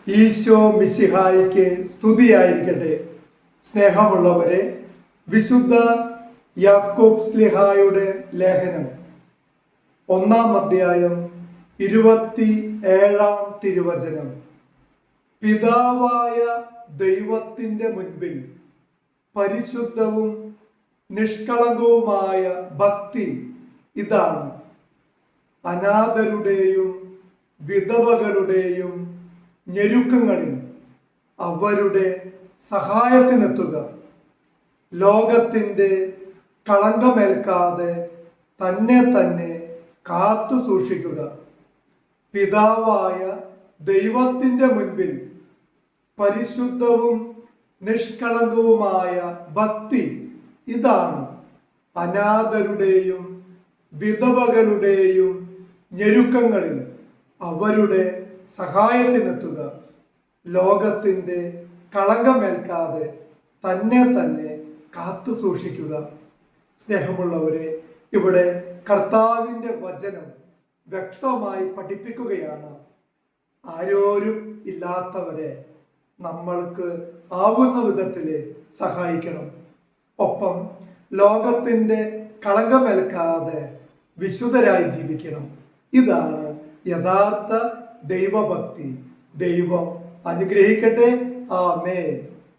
ഈശോ മിശിഹായിക്ക് സ്തുതിയായിരിക്കട്ടെ. സ്നേഹമുള്ളവരെ, വിശുദ്ധ യാക്കോബ് ശ്ലീഹായുടെ ലേഖനം 1-ാം അധ്യായം 27-ാം തിരുവചനം. പിതാവായ ദൈവത്തിൻ്റെ മുൻപിൽ പരിശുദ്ധവും നിഷ്കളങ്കവുമായ ഭക്തി ഇതാണ്: അനാഥരുടെയും വിധവകളുടെയും ഞെരുക്കങ്ങളിൽ അവരുടെ സഹായത്തിനെത്തുക, ലോകത്തിൻ്റെ കളങ്കമേൽക്കാതെ തന്നെ കാത്തു സൂക്ഷിക്കുക. പിതാവായ ദൈവത്തിൻ്റെ മുൻപിൽ പരിശുദ്ധവും നിഷ്കളങ്കവുമായ ഭക്തി ഇതാണ്: അനാഥരുടെയും വിധവകളുടെയും ഞെരുക്കങ്ങളിൽ അവരുടെ സഹായത്തിനെത്തുക, ലോകത്തിൻ്റെ കളങ്കമേൽക്കാതെ തന്നെ കാത്തു സൂക്ഷിക്കുക. സ്നേഹമുള്ളവരെ, ഇവിടെ കർത്താവിൻ്റെ വചനം വ്യക്തമായി പഠിപ്പിക്കുകയാണ്. ആരോരും ഇല്ലാത്തവരെ നമ്മൾക്ക് ആവുന്ന വിധത്തിൽ സഹായിക്കണം. ഒപ്പം ലോകത്തിൻ്റെ കളങ്കമേൽക്കാതെ വിശുദ്ധരായി ജീവിക്കണം. ഇതാണ് യഥാർത്ഥ ദൈവഭക്തി. ദൈവം അനുഗ്രഹിക്കട്ടെ. ആമേൻ.